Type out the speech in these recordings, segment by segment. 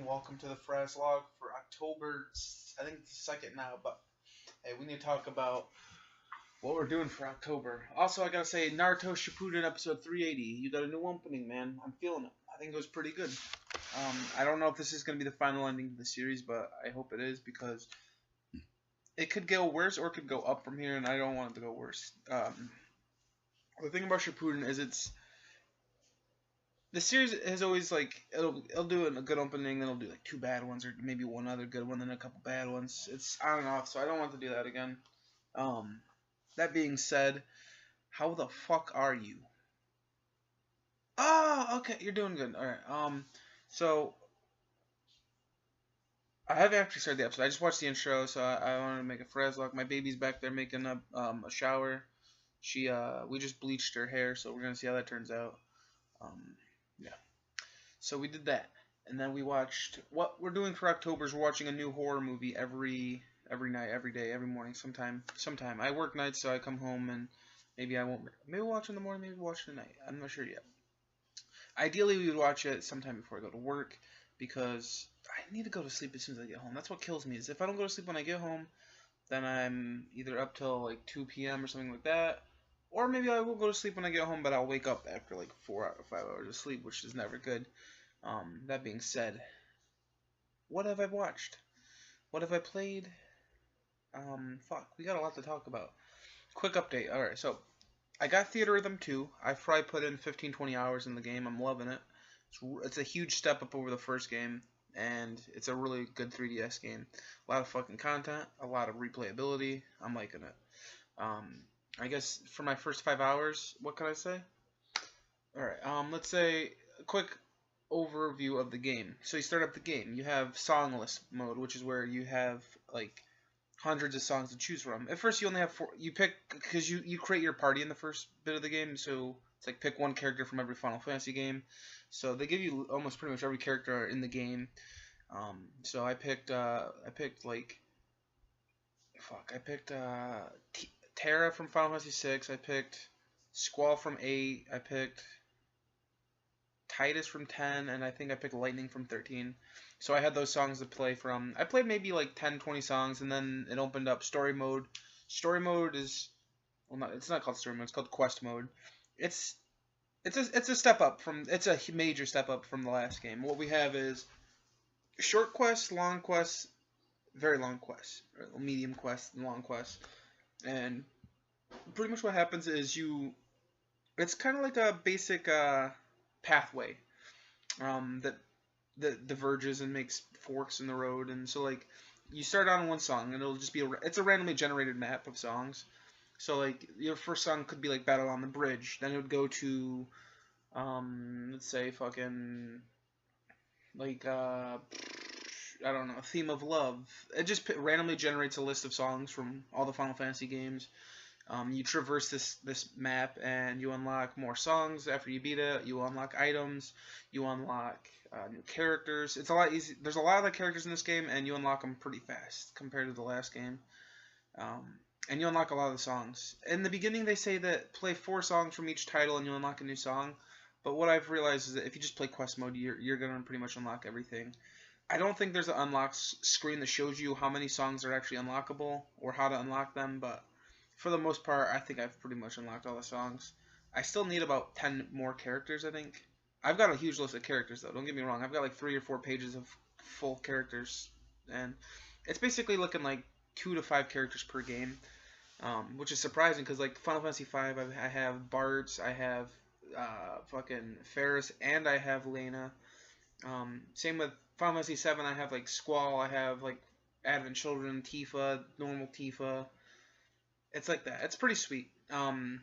welcome to the Frazzlog for October, I think it's the 2nd now, but hey, we need to talk about what we're doing for October. Also, I gotta say, Naruto Shippuden episode 380, you got a new opening, man. I'm feeling it. I think it was pretty good. I don't know if this is gonna be the final ending of the series, but I hope it is, because it could go worse or it could go up from here, and I don't want it to go worse. The thing about Shippuden is the series has always, like, it'll do a good opening, then it'll do like 2 bad ones, or maybe one other good one, then a couple bad ones. It's on and off, so I don't want to do that again. That being said, how the fuck are you? Oh, okay, you're doing good. Alright, so I haven't actually started the episode. I just watched the intro, so I wanted to make a Frazzlog. My baby's back there making a shower. We just bleached her hair, so we're gonna see how that turns out. Yeah. So we did that, and then we watched. What we're doing for October is we're watching a new horror movie every night, every day, every morning, sometime. I work nights, so I come home and maybe I won't. Maybe we'll watch in the morning, maybe we'll watch it at night. I'm not sure yet. Ideally, we would watch it sometime before I go to work, because I need to go to sleep as soon as I get home. That's what kills me, is if I don't go to sleep when I get home, then I'm either up till like 2 p.m. or something like that, or maybe I will go to sleep when I get home, but I'll wake up after like 4 or 5 hours of sleep, which is never good. That being said, what have I watched? What have I played? Fuck, we got a lot to talk about. Quick update. Alright, so I got Theatrhythm 2. I've probably put in 15-20 hours in the game. I'm loving it. It's a huge step up over the first game, and it's a really good 3DS game. A lot of fucking content, a lot of replayability. I'm liking it. I guess for my first 5 hours, what can I say? Alright, let's say a quick overview of the game. So you start up the game. You have song list mode, which is where you have like hundreds of songs to choose from. At first you only have 4. You pick, because you create your party in the first bit of the game, so it's like pick one character from every Final Fantasy game. So they give you almost pretty much every character in the game. So I picked like, fuck, I picked Terra from Final Fantasy 6. I picked Squall from 8. I picked Titus from 10, and I think I picked Lightning from 13. So I had those songs to play from. I played maybe like 10, 20 songs, and then it opened up story mode. Story mode is, well, it's not called story mode. It's called quest mode. It's a step up from. It's a major step up from the last game. What we have is short quests, long quests, very long quests, or medium quests, and long quests, and pretty much what happens is it's kind of like a basic pathway that diverges and makes forks in the road. And so, like, you start on one song, and it'll just be it's a randomly generated map of songs. So, like, your first song could be like Battle on the Bridge, then it would go to let's say fucking like I don't know, Theme of Love. It just randomly generates a list of songs from all the Final Fantasy games. You traverse this map, and you unlock more songs after you beat it. You unlock items. You unlock new characters. It's a lot easy. There's a lot of the characters in this game, and you unlock them pretty fast compared to the last game. And you unlock a lot of the songs. In the beginning, they say that play 4 songs from each title, and you unlock a new song. But what I've realized is that if you just play quest mode, you're gonna pretty much unlock everything. I don't think there's an unlock screen that shows you how many songs are actually unlockable or how to unlock them, but for the most part, I think I've pretty much unlocked all the songs. I still need about 10 more characters, I think. I've got a huge list of characters, though. Don't get me wrong. I've got like 3 or 4 pages of full characters. And it's basically looking like 2 to 5 characters per game, which is surprising because, like, Final Fantasy V, I have Bartz, I have fucking Ferris, and I have Lena. Same with Final Fantasy VII, I have, like, Squall, I have, like, Advent Children, Tifa, normal Tifa. It's like that. It's pretty sweet. But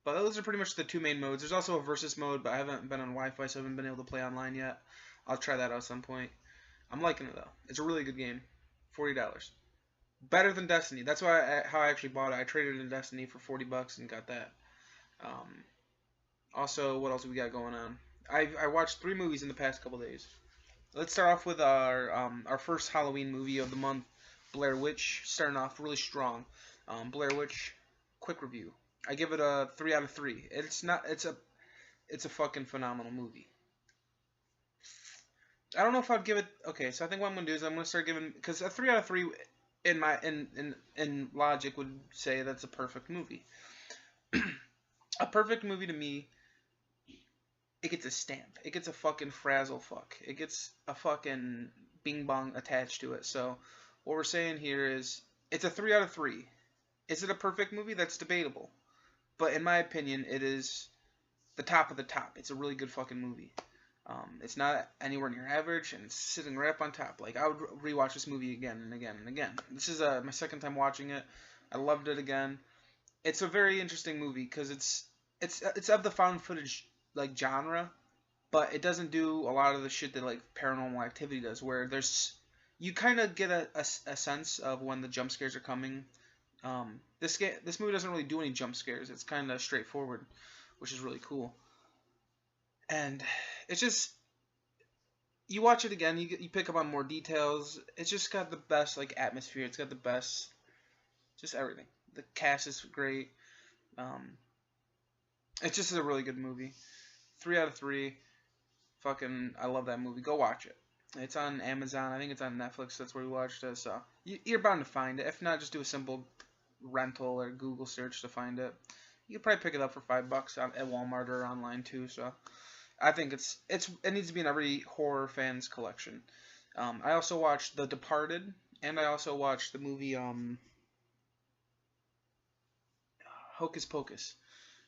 those are pretty much the 2 main modes. There's also a versus mode, but I haven't been on Wi-Fi, so I haven't been able to play online yet. I'll try that out at some point. I'm liking it, though. It's a really good game. $40. Better than Destiny. That's how I actually bought it. I traded in Destiny for $40 and got that. Also, what else do we got going on? I watched 3 movies in the past couple days. Let's start off with our first Halloween movie of the month, Blair Witch. Starting off really strong. Blair Witch, quick review. I give it a 3 out of 3. It's a fucking phenomenal movie. I don't know if I'd give it. Okay, so I think what I'm gonna do is I'm gonna start giving, because a 3 out of 3 in my in logic would say that's a perfect movie. A perfect movie to me, it gets a stamp. It gets a fucking frazzle fuck. It gets a fucking bing bong attached to it. So what we're saying here is it's a 3 out of 3. Is it a perfect movie? That's debatable. But in my opinion, it is the top of the top. It's a really good fucking movie. It's not anywhere near average, and it's sitting right up on top. Like, I would rewatch this movie again and again and again. This is my second time watching it. I loved it again. It's a very interesting movie because it's of the found footage like genre, but it doesn't do a lot of the shit that like Paranormal Activity does, where there's you kind of get a sense of when the jump scares are coming. This movie doesn't really do any jump scares. It's kind of straightforward, which is really cool. And it's just you watch it again, you pick up on more details. It's just got the best like atmosphere. It's got the best, just everything. The cast is great. Um, it's just a really good movie. 3 out of 3. Fucking, I love that movie. Go watch it. It's on Amazon. I think it's on Netflix. That's where we watched it. So you're bound to find it. If not, just do a simple rental or Google search to find it. You could probably pick it up for $5 at Walmart or online too. So I think it needs to be in every horror fan's collection. I also watched The Departed, and I also watched the movie Hocus Pocus.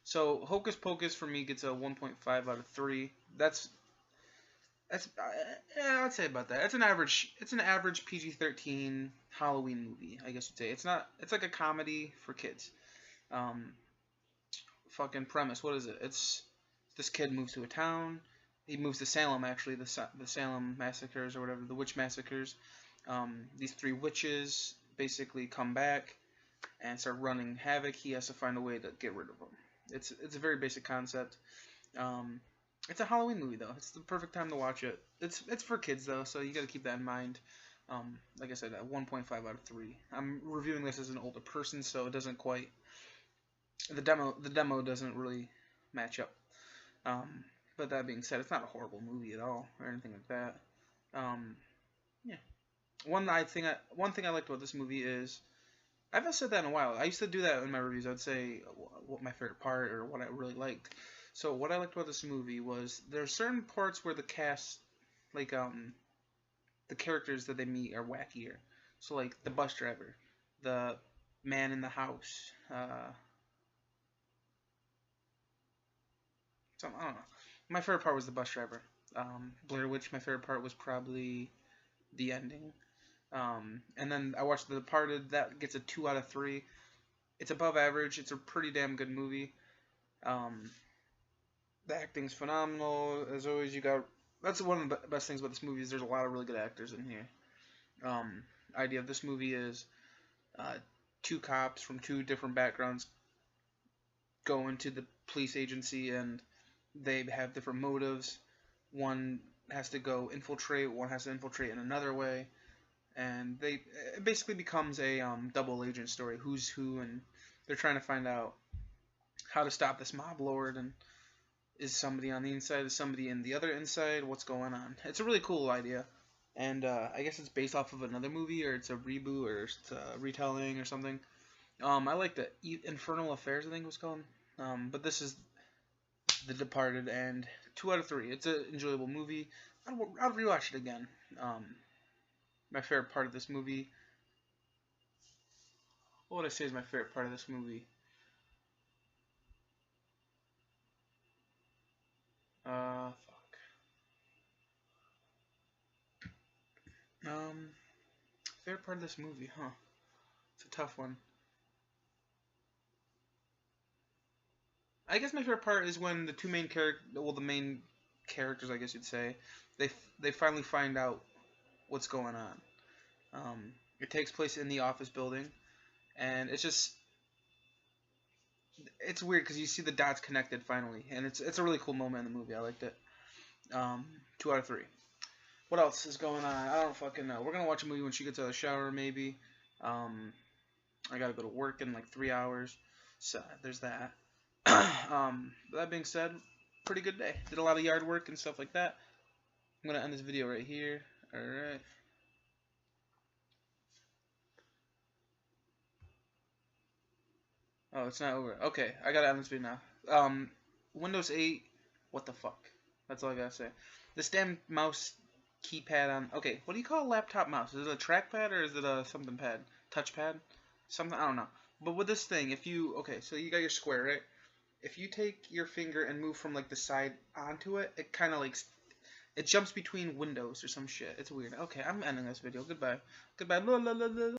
So Hocus Pocus for me gets a 1.5 out of 3. That's yeah, I'd say about that. It's an average PG-13 Halloween movie, I guess you'd say. It's not. It's like a comedy for kids. Um, fucking premise. What is it? It's this kid moves to a town. He moves to Salem, actually, the Salem massacres or whatever, the witch massacres. These 3 witches basically come back and start running havoc. He has to find a way to get rid of them. It's a very basic concept. It's a Halloween movie though. It's the perfect time to watch it. It's for kids though, so you got to keep that in mind. Like I said, 1.5 out of 3. I'm reviewing this as an older person, so it doesn't quite the demo doesn't really match up. But that being said, it's not a horrible movie at all or anything like that. Yeah. One thing I liked about this movie is I haven't said that in a while. I used to do that in my reviews. I'd say what my favorite part or what I really liked. So what I liked about this movie was there are certain parts where the cast, like the characters that they meet are wackier. So like the bus driver, the man in the house, I don't know. My favorite part was the bus driver. Blair Witch. My favorite part was probably the ending. And then I watched The Departed. That gets a 2 out of 3. It's above average. It's a pretty damn good movie. The acting's phenomenal. As always, that's one of the best things about this movie is there's a lot of really good actors in here. Idea of this movie is 2 cops from 2 different backgrounds go into the police agency and they have different motives. One has to go infiltrate, one has to infiltrate in another way, and it basically becomes a double agent story. Who's who, and they're trying to find out how to stop this mob lord, and is somebody on the inside, is somebody in the other inside, what's going on. It's a really cool idea, and I guess it's based off of another movie, or it's a reboot, or it's a retelling or something. I liked it. Infernal Affairs, I think it was called. But this is The Departed, and 2 out of 3. It's an enjoyable movie. I'll rewatch it again. My favorite part of this movie. What would I say is my favorite part of this movie? Fuck. Favorite part of this movie, huh? It's a tough one. I guess my favorite part is when the main characters, I guess you'd say, they finally find out what's going on. It takes place in the office building, and it's weird because you see the dots connected finally, and it's a really cool moment in the movie. I liked it. 2 out of 3. What else is going on? I don't fucking know. We're gonna watch a movie when she gets out of the shower, maybe. I gotta go to work in like 3 hours, so there's that. That being said, pretty good day. Did a lot of yard work and stuff like that. I'm gonna end this video right here. Alright. Oh, it's not over. Okay, I gotta end this video now. Windows 8, what the fuck? That's all I gotta say. This damn mouse keypad on. Okay, what do you call a laptop mouse? Is it a trackpad or is it a something pad? Touchpad? Something, I don't know. But with this thing, if you, okay, so you got your square, right? If you take your finger and move from like the side onto it, it kind of like, it jumps between windows or some shit. It's weird. Okay, I'm ending this video. Goodbye. Goodbye.